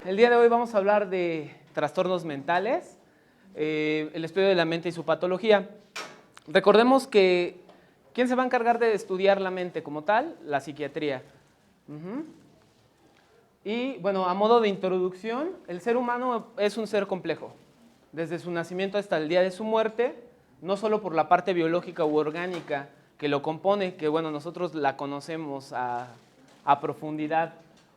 El día de hoy vamos a hablar de trastornos mentales, el estudio de la mente y su patología. Recordemos que, ¿quién se va a encargar de estudiar la mente como tal? La psiquiatría. Y bueno, a modo de introducción, el ser humano es un ser complejo. Desde su nacimiento hasta el día de su muerte, no solo por la parte biológica u orgánica que lo compone, que bueno, nosotros la conocemos a profundidad,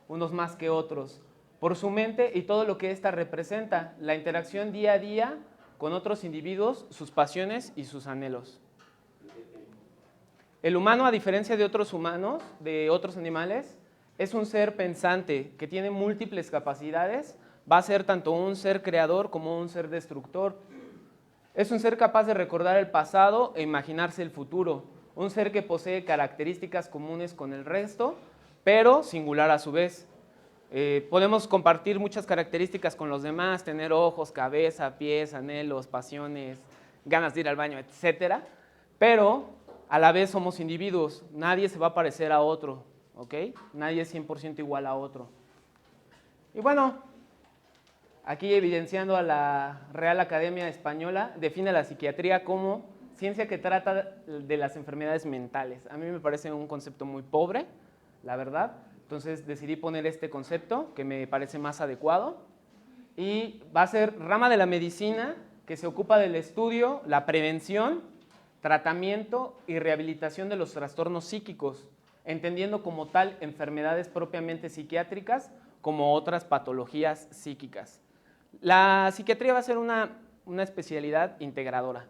unos más que otros, por su mente y todo lo que ésta representa, la interacción día a día con otros individuos, sus pasiones y sus anhelos. El humano, a diferencia de otros humanos, de otros animales, es un ser pensante que tiene múltiples capacidades, va a ser tanto un ser creador como un ser destructor. Es un ser capaz de recordar el pasado e imaginarse el futuro, un ser que posee características comunes con el resto, pero singular a su vez. Podemos compartir muchas características con los demás, tener ojos, cabeza, pies, anhelos, pasiones, ganas de ir al baño, etcétera, pero a la vez somos individuos, nadie se va a parecer a otro, ¿ok? Nadie es 100% igual a otro. Y bueno, aquí evidenciando a la Real Academia Española, define la psiquiatría como ciencia que trata de las enfermedades mentales. A mí me parece un concepto muy pobre, la verdad. Entonces decidí poner este concepto que me parece más adecuado y va a ser rama de la medicina que se ocupa del estudio, la prevención, tratamiento y rehabilitación de los trastornos psíquicos, entendiendo como tal enfermedades propiamente psiquiátricas como otras patologías psíquicas. La psiquiatría va a ser una especialidad integradora.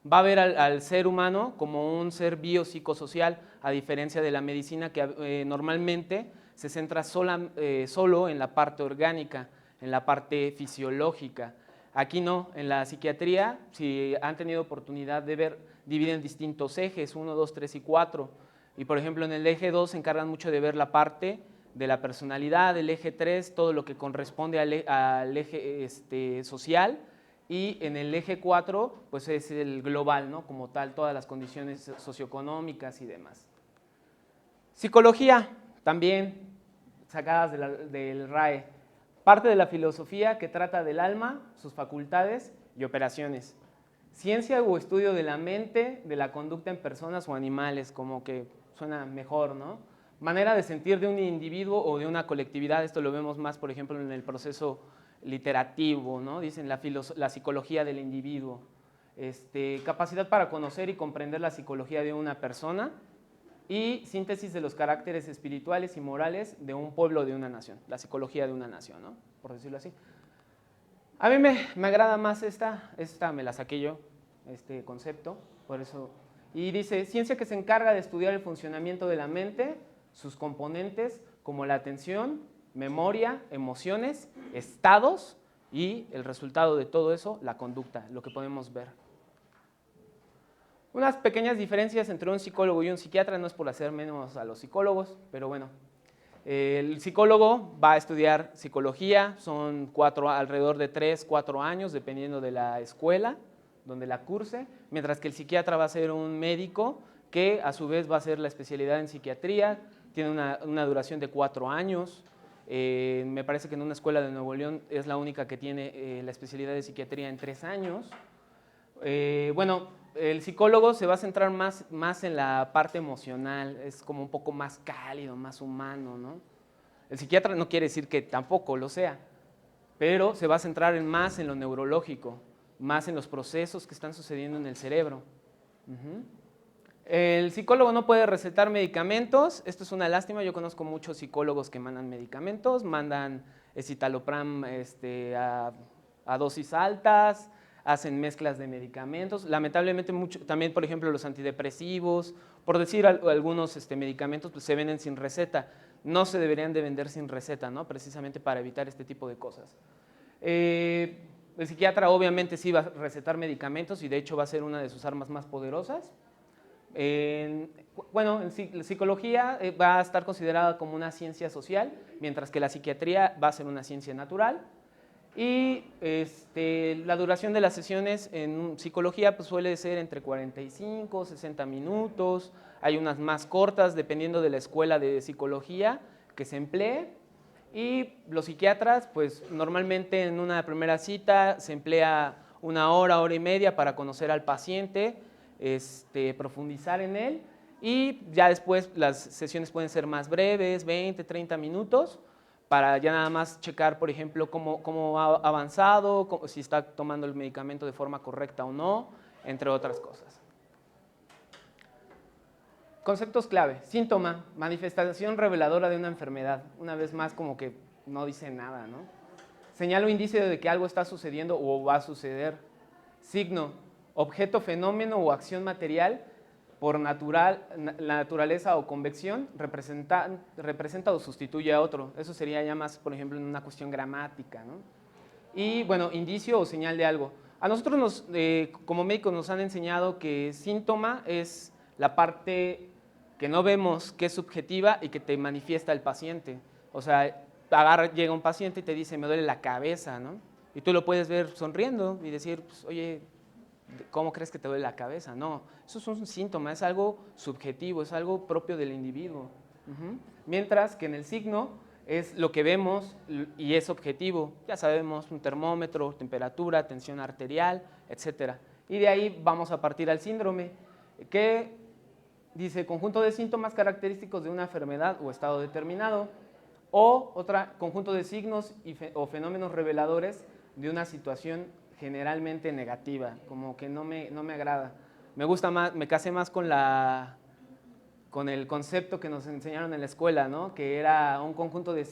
Va a ver al ser humano como un ser biopsicosocial, a diferencia de la medicina que normalmente se centra solo en la parte orgánica, en la parte fisiológica. Aquí no, en la psiquiatría, si han tenido oportunidad de ver, dividen distintos ejes, 1, 2, 3 y 4. Y por ejemplo, en el eje 2 se encargan mucho de ver la parte de la personalidad, el eje 3, todo lo que corresponde al eje social, y en el eje 4 pues es el global, ¿no? Como tal, todas las condiciones socioeconómicas y demás. Psicología, también sacadas del RAE, parte de la filosofía que trata del alma, sus facultades y operaciones. Ciencia o estudio de la mente, de la conducta en personas o animales, como que suena mejor, ¿no? Manera de sentir de un individuo o de una colectividad, esto lo vemos más, por ejemplo, en el proceso literativo, ¿no? Dicen la psicología del individuo. Capacidad para conocer y comprender la psicología de una persona y síntesis de los caracteres espirituales y morales de un pueblo o de una nación, la psicología de una nación, ¿no? Por decirlo así. A mí me agrada más esta me la saqué yo, este concepto, por eso. Y dice, ciencia que se encarga de estudiar el funcionamiento de la mente, sus componentes como la atención, memoria, emociones, estados y el resultado de todo eso, la conducta, lo que podemos ver. Unas pequeñas diferencias entre un psicólogo y un psiquiatra, no es por hacer menos a los psicólogos, pero bueno. El psicólogo va a estudiar psicología, son alrededor de 3, 4 años, dependiendo de la escuela donde la curse, mientras que el psiquiatra va a ser un médico que a su vez va a hacer la especialidad en psiquiatría, tiene una duración de 4 años. Me parece que en una escuela de Nuevo León es la única que tiene la especialidad de psiquiatría en 3 años. Bueno, el psicólogo se va a centrar más en la parte emocional, es como un poco más cálido, más humano, ¿no? El psiquiatra no quiere decir que tampoco lo sea, pero se va a centrar más en lo neurológico, más en los procesos que están sucediendo en el cerebro. El psicólogo no puede recetar medicamentos, esto es una lástima, yo conozco muchos psicólogos que mandan medicamentos, mandan escitalopram a dosis altas, hacen mezclas de medicamentos, lamentablemente también por ejemplo los antidepresivos, por decir algunos medicamentos pues, se venden sin receta, no se deberían de vender sin receta, ¿no? Precisamente para evitar este tipo de cosas. El psiquiatra obviamente sí va a recetar medicamentos y de hecho va a ser una de sus armas más poderosas. Bueno, en psicología va a estar considerada como una ciencia social, mientras que la psiquiatría va a ser una ciencia natural. Y la duración de las sesiones en psicología pues, suele ser entre 45 60 minutos, hay unas más cortas dependiendo de la escuela de psicología que se emplee. Y los psiquiatras, pues normalmente en una primera cita se emplea 1 hora, hora y media para conocer al paciente, profundizar en él, y ya después las sesiones pueden ser más breves, 20, 30 minutos, para ya nada más checar, por ejemplo, cómo ha avanzado, si está tomando el medicamento de forma correcta o no, entre otras cosas. Conceptos clave: síntoma, manifestación reveladora de una enfermedad. Una vez más, como que no dice nada, ¿no? Señal o indicio de que algo está sucediendo o va a suceder. Signo, objeto, fenómeno o acción material por la naturaleza o convección, representa o sustituye a otro. Eso sería ya más, por ejemplo, en una cuestión gramática, ¿no? Y bueno, indicio o señal de algo. A nosotros como médicos nos han enseñado que síntoma es la parte que no vemos, que es subjetiva y que te manifiesta el paciente. O sea, llega un paciente y te dice, me duele la cabeza, ¿no? Y tú lo puedes ver sonriendo y decir, pues, oye, ¿cómo crees que te duele la cabeza? No, eso es un síntoma, es algo subjetivo, es algo propio del individuo. Mientras que en el signo es lo que vemos y es objetivo. Ya sabemos, un termómetro, temperatura, tensión arterial, etc. Y de ahí vamos a partir al síndrome, que dice conjunto de síntomas característicos de una enfermedad o estado determinado, o conjunto de signos o fenómenos reveladores de una situación generalmente negativa, como que no me agrada. Me gusta más, me casé más con el concepto que nos enseñaron en la escuela, ¿no? Que era un conjunto de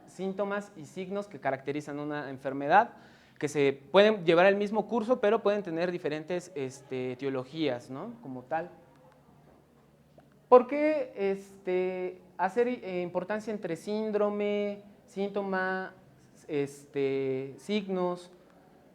síntomas y signos que caracterizan una enfermedad, que se pueden llevar el mismo curso, pero pueden tener diferentes etiologías, ¿no? Como tal. ¿Por qué hacer importancia entre síndrome, síntoma, signos,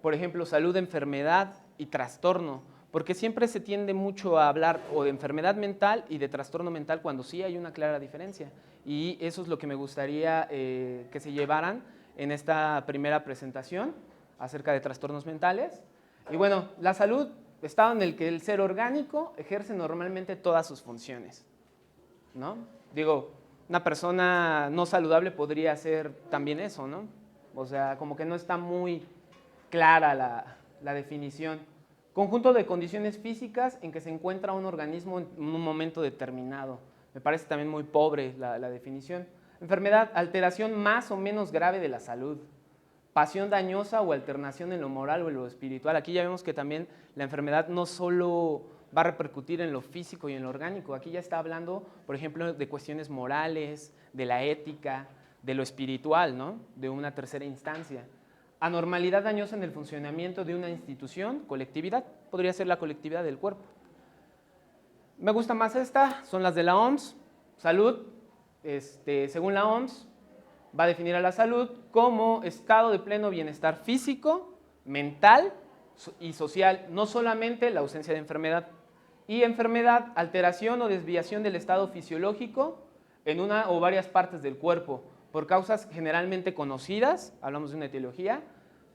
por ejemplo, salud, enfermedad y trastorno? Porque siempre se tiende mucho a hablar o de enfermedad mental y de trastorno mental cuando sí hay una clara diferencia. Y eso es lo que me gustaría que se llevaran en esta primera presentación acerca de trastornos mentales. Y bueno, la salud, estado en el que el ser orgánico ejerce normalmente todas sus funciones, ¿no? Digo, una persona no saludable podría hacer también eso, ¿no? O sea, como que no está muy clara la definición. Conjunto de condiciones físicas en que se encuentra un organismo en un momento determinado. Me parece también muy pobre la definición. Enfermedad, alteración más o menos grave de la salud. Pasión dañosa o alternación en lo moral o en lo espiritual. Aquí ya vemos que también la enfermedad no solo va a repercutir en lo físico y en lo orgánico. Aquí ya está hablando, por ejemplo, de cuestiones morales, de la ética, de lo espiritual, ¿no? De una tercera instancia. Anormalidad dañosa en el funcionamiento de una institución, colectividad, podría ser la colectividad del cuerpo. Me gusta más esta, son las de la OMS. Salud, según la OMS, va a definir a la salud como estado de pleno bienestar físico, mental y social, no solamente la ausencia de enfermedad. Y enfermedad, alteración o desviación del estado fisiológico en una o varias partes del cuerpo, por causas generalmente conocidas, hablamos de una etiología,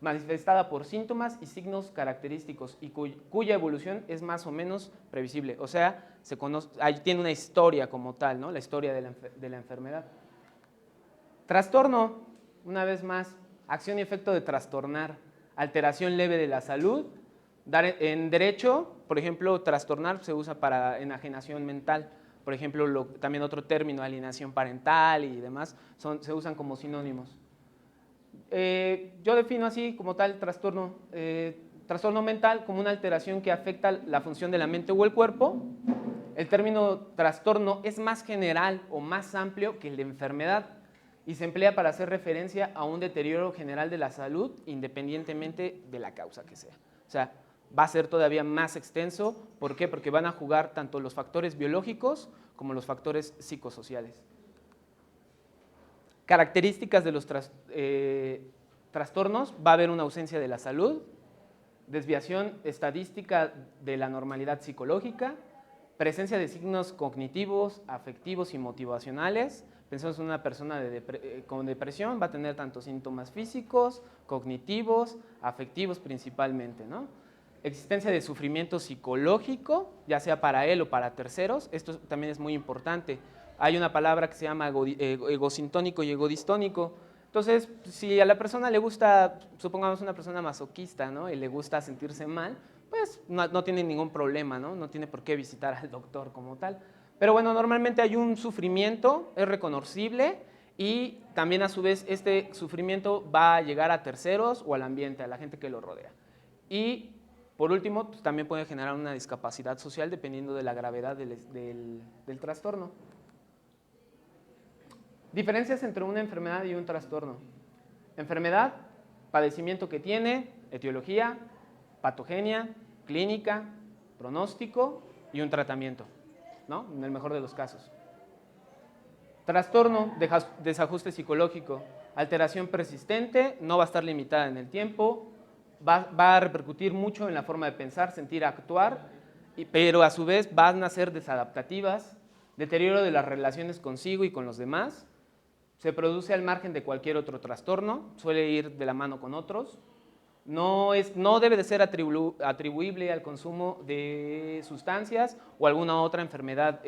manifestada por síntomas y signos característicos y cuya evolución es más o menos previsible. O sea, ahí tiene una historia como tal, ¿no? La historia de la enfermedad. Trastorno, una vez más, acción y efecto de trastornar, alteración leve de la salud. En derecho, por ejemplo, trastornar se usa para enajenación mental. Por ejemplo, también otro término, alienación parental y demás, se usan como sinónimos. Yo defino así como tal trastorno mental como una alteración que afecta la función de la mente o el cuerpo. El término trastorno es más general o más amplio que el de enfermedad y se emplea para hacer referencia a un deterioro general de la salud independientemente de la causa que sea. O sea, va a ser todavía más extenso. ¿Por qué? Porque van a jugar tanto los factores biológicos como los factores psicosociales. Características de los trastornos: va a haber una ausencia de la salud, desviación estadística de la normalidad psicológica, presencia de signos cognitivos, afectivos y motivacionales. Pensamos en una persona con depresión, va a tener tanto síntomas físicos, cognitivos, afectivos principalmente, ¿no? Existencia de sufrimiento psicológico, ya sea para él o para terceros. Esto también es muy importante. Hay una palabra que se llama egosintónico y egodistónico. Entonces, si a la persona le gusta, supongamos una persona masoquista, ¿no? Y le gusta sentirse mal, pues no tiene ningún problema, ¿no? No tiene por qué visitar al doctor como tal. Pero bueno, normalmente hay un sufrimiento, es reconocible y también a su vez este sufrimiento va a llegar a terceros o al ambiente, a la gente que lo rodea. Y por último, pues, también puede generar una discapacidad social dependiendo de la gravedad del trastorno. Diferencias entre una enfermedad y un trastorno. Enfermedad, padecimiento que tiene, etiología, patogenia, clínica, pronóstico y un tratamiento, ¿no? En el mejor de los casos. Trastorno, desajuste psicológico, alteración persistente, no va a estar limitada en el tiempo, va a repercutir mucho en la forma de pensar, sentir, actuar, pero a su vez van a ser desadaptativas, deterioro de las relaciones consigo y con los demás, se produce al margen de cualquier otro trastorno, suele ir de la mano con otros, no debe de ser atribuible al consumo de sustancias o alguna otra enfermedad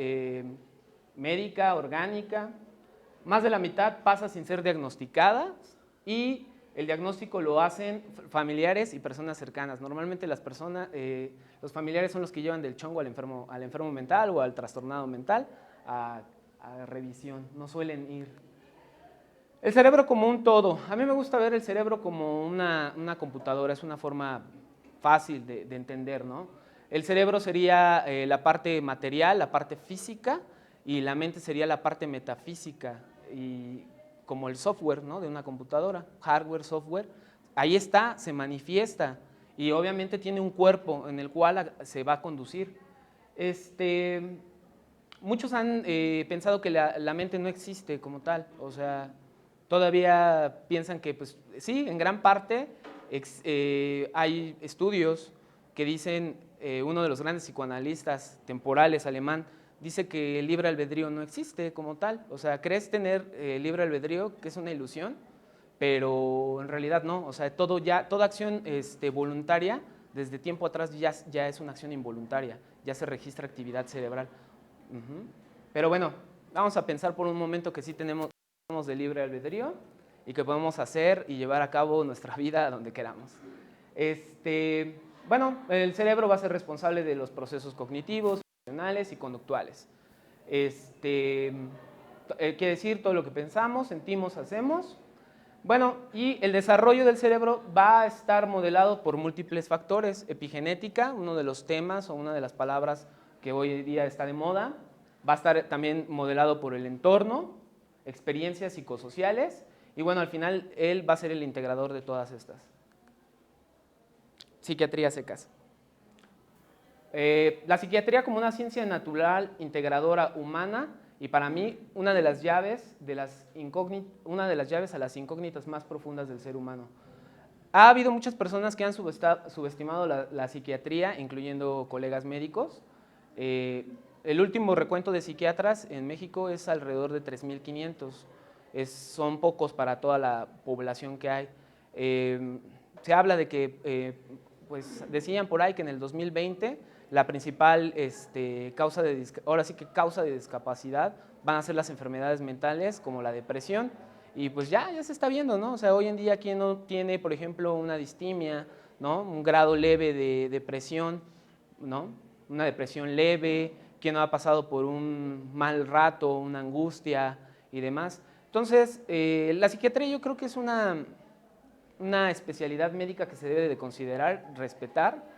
médica, orgánica. Más de la mitad pasa sin ser diagnosticada y el diagnóstico lo hacen familiares y personas cercanas. Normalmente los familiares son los que llevan del chongo al enfermo mental o al trastornado mental a revisión, no suelen ir. El cerebro como un todo. A mí me gusta ver el cerebro como una computadora, es una forma fácil de entender, ¿no? El cerebro sería la parte material, la parte física, y la mente sería la parte metafísica, y como el software, ¿no? De una computadora, hardware, software. Ahí está, se manifiesta, y obviamente tiene un cuerpo en el cual se va a conducir. Muchos han pensado que la mente no existe como tal, o sea, todavía piensan que, pues sí, en gran parte hay estudios que dicen, uno de los grandes psicoanalistas temporales alemán, dice que el libre albedrío no existe como tal. O sea, crees tener libre albedrío, que es una ilusión, pero en realidad no. O sea, toda acción voluntaria, desde tiempo atrás ya es una acción involuntaria, ya se registra actividad cerebral. Pero bueno, vamos a pensar por un momento que sí tenemos de libre albedrío y que podemos hacer y llevar a cabo nuestra vida donde queramos. Bueno, el cerebro va a ser responsable de los procesos cognitivos, emocionales y conductuales. Quiere decir todo lo que pensamos, sentimos, hacemos. Bueno, y el desarrollo del cerebro va a estar modelado por múltiples factores. Epigenética, uno de los temas o una de las palabras que hoy día está de moda. Va a estar también modelado por el entorno, experiencias psicosociales, y bueno, al final él va a ser el integrador de todas estas. Psiquiatría secas. La psiquiatría como una ciencia natural, integradora, humana, y para mí una de las llaves a las incógnitas más profundas del ser humano. Ha habido muchas personas que han subestimado la psiquiatría, incluyendo colegas médicos. El último recuento de psiquiatras en México es alrededor de 3,500. Son pocos para toda la población que hay. Se habla de que, pues decían por ahí que en el 2020 la principal causa de discapacidad van a ser las enfermedades mentales como la depresión. Y pues ya se está viendo, ¿no? O sea, hoy en día, ¿quién no tiene, por ejemplo, una distimia, ¿no? Un grado leve de depresión, ¿no? Una depresión leve, ¿quién no ha pasado por un mal rato, una angustia y demás? Entonces, la psiquiatría yo creo que es una especialidad médica que se debe de considerar, respetar.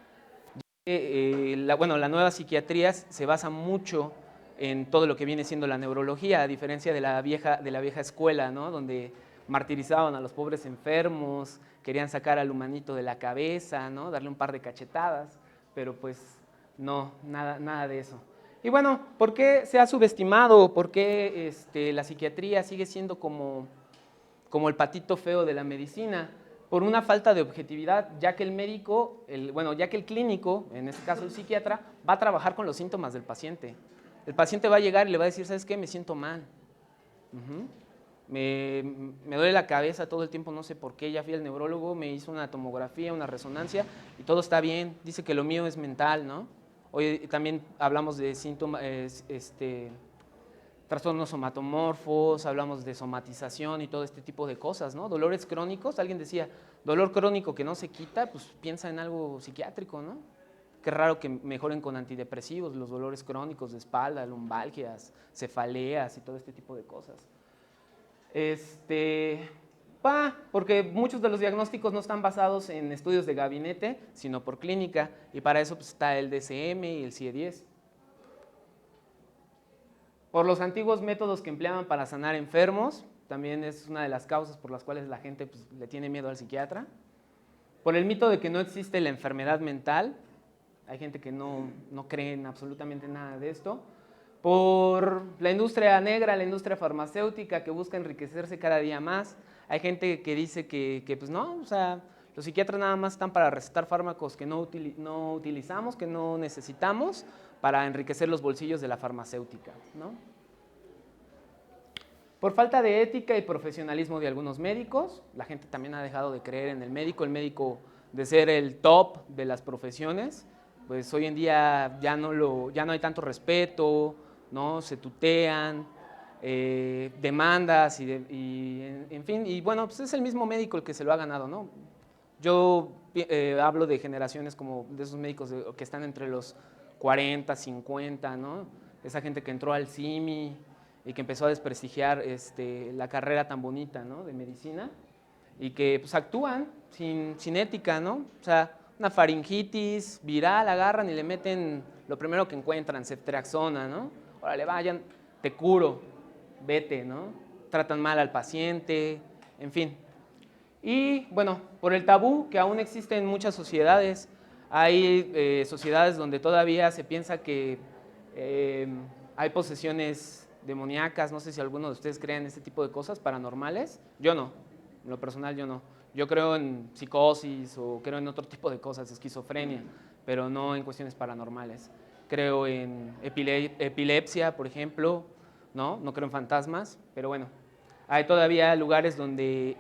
La nueva psiquiatría se basa mucho en todo lo que viene siendo la neurología, a diferencia de la vieja escuela, ¿no? Donde martirizaban a los pobres enfermos, querían sacar al humanito de la cabeza, ¿no? Darle un par de cachetadas, pero pues no, nada de eso. Y bueno, ¿por qué se ha subestimado? ¿Por qué la psiquiatría sigue siendo como el patito feo de la medicina? Por una falta de objetividad, ya que ya que el clínico, en este caso el psiquiatra, va a trabajar con los síntomas del paciente. El paciente va a llegar y le va a decir, ¿sabes qué? Me siento mal. Me duele la cabeza todo el tiempo, no sé por qué, ya fui al neurólogo, me hizo una tomografía, una resonancia y todo está bien, dice que lo mío es mental, ¿no? Hoy también hablamos de síntomas, trastornos somatomorfos, hablamos de somatización y todo este tipo de cosas, ¿no? Dolores crónicos, alguien decía, dolor crónico que no se quita, pues piensa en algo psiquiátrico, ¿no? Qué raro que mejoren con antidepresivos los dolores crónicos de espalda, lumbalgias, cefaleas y todo este tipo de cosas. Porque muchos de los diagnósticos no están basados en estudios de gabinete, sino por clínica, y para eso pues, está el DSM y el CIE-10. Por los antiguos métodos que empleaban para sanar enfermos, también es una de las causas por las cuales la gente pues, le tiene miedo al psiquiatra. Por el mito de que no existe la enfermedad mental, hay gente que no cree en absolutamente nada de esto. Por la industria negra, la industria farmacéutica que busca enriquecerse cada día más. Hay gente que dice que pues no, o sea, los psiquiatras nada más están para recetar fármacos que no utilizamos, que no necesitamos, para enriquecer los bolsillos de la farmacéutica, ¿no? Por falta de ética y profesionalismo de algunos médicos, la gente también ha dejado de creer en el médico de ser el top de las profesiones, pues hoy en día ya no hay tanto respeto, ¿no? Se tutean, demandas en fin, y bueno, pues es el mismo médico el que se lo ha ganado, ¿no? Yo hablo de generaciones como de esos médicos que están entre los 40, 50, ¿no? Esa gente que entró al CIMI y que empezó a desprestigiar la carrera tan bonita, ¿no? De medicina y que pues actúan sin ética, ¿no? O sea, una faringitis viral, agarran y le meten lo primero que encuentran, ceftriaxona, ¿no? Órale, vayan, te curo, vete, ¿no? Tratan mal al paciente, en fin. Y bueno, por el tabú que aún existe en muchas sociedades, hay sociedades donde todavía se piensa que hay posesiones demoníacas, no sé si alguno de ustedes cree en este tipo de cosas paranormales, yo no, en lo personal yo no. Yo creo en psicosis o creo en otro tipo de cosas, esquizofrenia, pero no en cuestiones paranormales. Creo en epilepsia, por ejemplo, no creo en fantasmas, pero bueno, hay todavía lugares donde,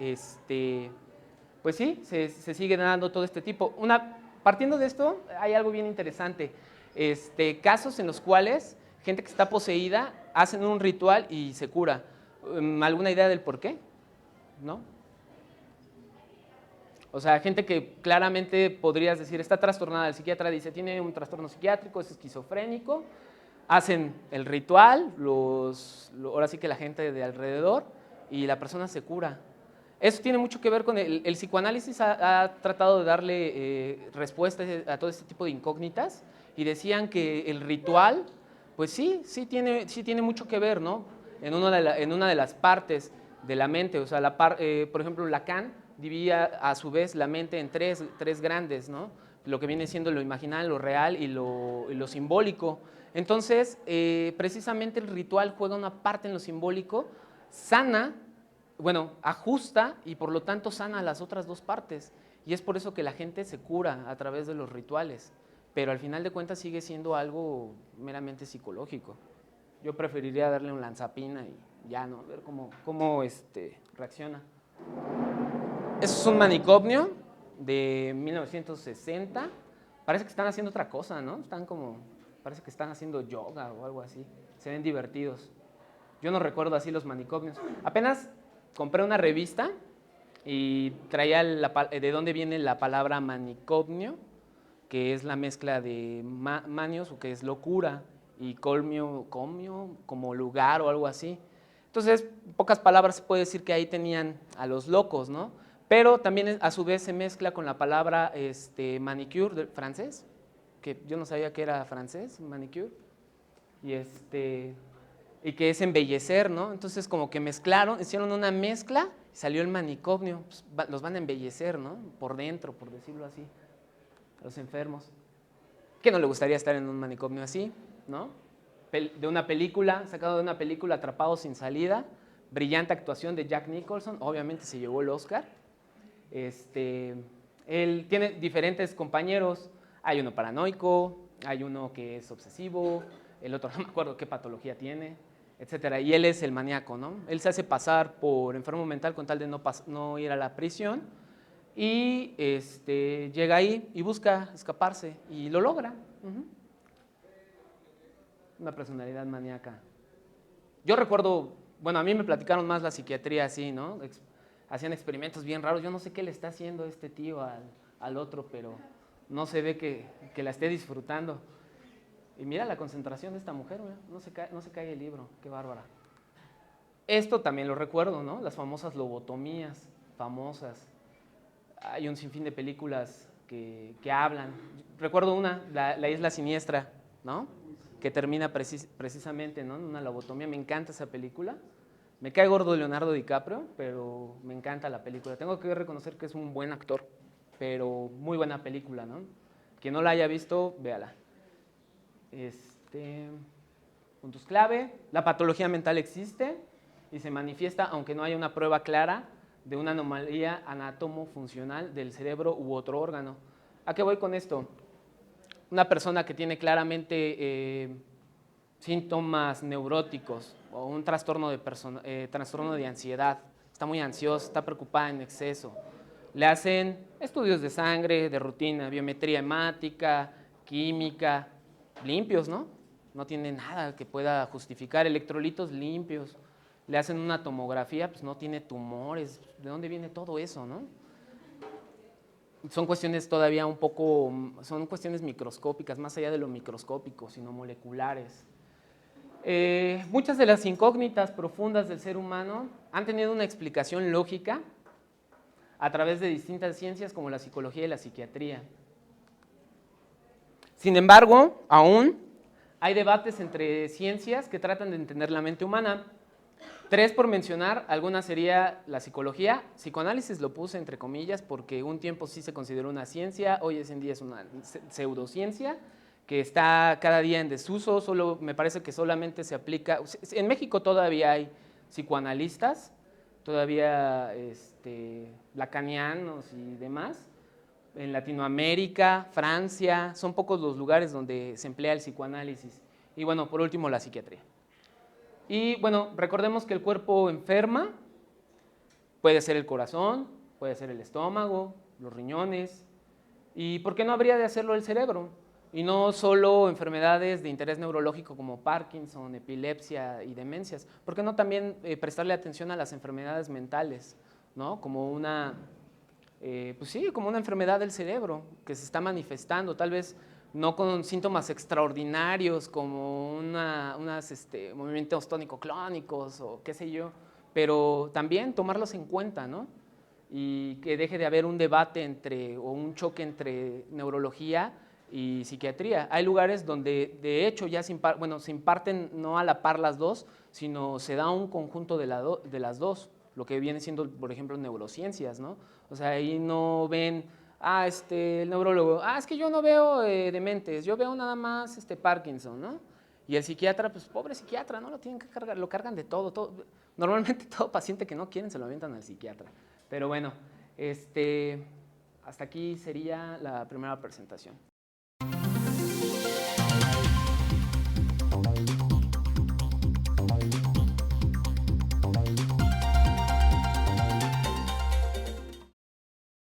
pues sí, se sigue dando todo este tipo. Partiendo de esto, hay algo bien interesante. Casos en los cuales gente que está poseída hacen un ritual y se cura. ¿Alguna idea del por qué? ¿No? O sea, gente que claramente podrías decir está trastornada. El psiquiatra dice tiene un trastorno psiquiátrico, es esquizofrénico. Hacen el ritual, ahora sí que la gente de alrededor, y la persona se cura. Eso tiene mucho que ver con el psicoanálisis ha tratado de darle respuesta a todo este tipo de incógnitas y decían que el ritual, pues sí tiene mucho que ver, ¿no? En una de las partes de la mente, o sea, por ejemplo, Lacan dividía a su vez la mente en tres grandes, ¿no? Lo que viene siendo lo imaginal, lo real y lo simbólico. Entonces, precisamente el ritual juega una parte en lo simbólico, ajusta y por lo tanto sana las otras dos partes. Y es por eso que la gente se cura a través de los rituales. Pero al final de cuentas sigue siendo algo meramente psicológico. Yo preferiría darle un lanzapina y ya, ¿no? Ver cómo reacciona. Eso es un manicomio de 1960. Parece que están haciendo otra cosa, ¿no? Parece que están haciendo yoga o algo así. Se ven divertidos. Yo no recuerdo así los manicomios. Apenas compré una revista y traía de dónde viene la palabra manicomio, que es la mezcla de manios, o que es locura, y comio, como lugar o algo así. Entonces, en pocas palabras se puede decir que ahí tenían a los locos, ¿no? Pero también a su vez se mezcla con la palabra manicure, francés, que yo no sabía que era francés, manicure, y que es embellecer, ¿no? Entonces como que hicieron una mezcla y salió el manicomio, pues, los van a embellecer, ¿no? Por dentro, por decirlo así, a los enfermos. ¿Qué no le gustaría estar en un manicomio así, ¿no? Sacado de una película, Atrapados sin salida, brillante actuación de Jack Nicholson, obviamente se llevó el Oscar. Él tiene diferentes compañeros, hay uno paranoico, hay uno que es obsesivo, el otro no me acuerdo qué patología tiene, etcétera. Y él es el maníaco, ¿no? Él se hace pasar por enfermo mental con tal de no ir a la prisión y llega ahí y busca escaparse y lo logra. Una personalidad maníaca. Yo recuerdo, bueno, a mí me platicaron más la psiquiatría así, ¿no? Hacían experimentos bien raros. Yo no sé qué le está haciendo este tío al otro, pero no se ve que la esté disfrutando. Y mira la concentración de esta mujer, mira, no se cae el libro, qué bárbara. Esto también lo recuerdo, ¿no? Las famosas lobotomías, famosas. Hay un sinfín de películas que hablan. Recuerdo una, la Isla Siniestra, ¿no? Que termina precisamente, ¿no?, en una lobotomía. Me encanta esa película. Me cae gordo Leonardo DiCaprio, pero me encanta la película. Tengo que reconocer que es un buen actor, pero muy buena película, ¿no? Quien no la haya visto, véala. Puntos clave: la patología mental existe y se manifiesta aunque no haya una prueba clara de una anomalía anatomo-funcional del cerebro u otro órgano. ¿A qué voy con esto? Una persona que tiene claramente síntomas neuróticos o un trastorno de ansiedad, está muy ansiosa, está preocupada en exceso, le hacen estudios de sangre, de rutina, biometría hemática, química, limpios, ¿no? No tiene nada que pueda justificar, electrolitos limpios, le hacen una tomografía, pues no tiene tumores. ¿De dónde viene todo eso, no? Son cuestiones todavía son cuestiones microscópicas, más allá de lo microscópico, sino moleculares. Muchas de las incógnitas profundas del ser humano han tenido una explicación lógica a través de distintas ciencias como la psicología y la psiquiatría. Sin embargo, aún hay debates entre ciencias que tratan de entender la mente humana. 3 por mencionar, alguna sería la psicología. Psicoanálisis lo puse entre comillas porque un tiempo sí se consideró una ciencia, hoy en día es una pseudociencia que está cada día en desuso. Me parece que solamente se aplica, en México todavía hay psicoanalistas, todavía lacanianos y demás. En Latinoamérica, Francia, son pocos los lugares donde se emplea el psicoanálisis. Y bueno, por último, la psiquiatría. Y bueno, recordemos que el cuerpo enferma, puede ser el corazón, puede ser el estómago, los riñones, y ¿por qué no habría de hacerlo el cerebro? Y no solo enfermedades de interés neurológico como Parkinson, epilepsia y demencias. ¿Por qué no también prestarle atención a las enfermedades mentales, ¿no? Como pues sí, como una enfermedad del cerebro que se está manifestando, tal vez no con síntomas extraordinarios como unos movimientos tónico-clónicos o qué sé yo, pero también tomarlos en cuenta, ¿no? Y que deje de haber un debate o un choque entre neurología y psiquiatría. Hay lugares donde de hecho ya se imparten no a la par las dos, sino se da un conjunto de las dos, lo que viene siendo, por ejemplo, neurociencias, ¿no? O sea, ahí no ven, el neurólogo, es que yo no veo dementes, yo veo nada más Parkinson, ¿no? Y el psiquiatra, pues pobre psiquiatra, ¿no? Lo tienen que cargar, lo cargan de todo. Normalmente todo paciente que no quieren se lo avientan al psiquiatra. Pero bueno, hasta aquí sería la primera presentación.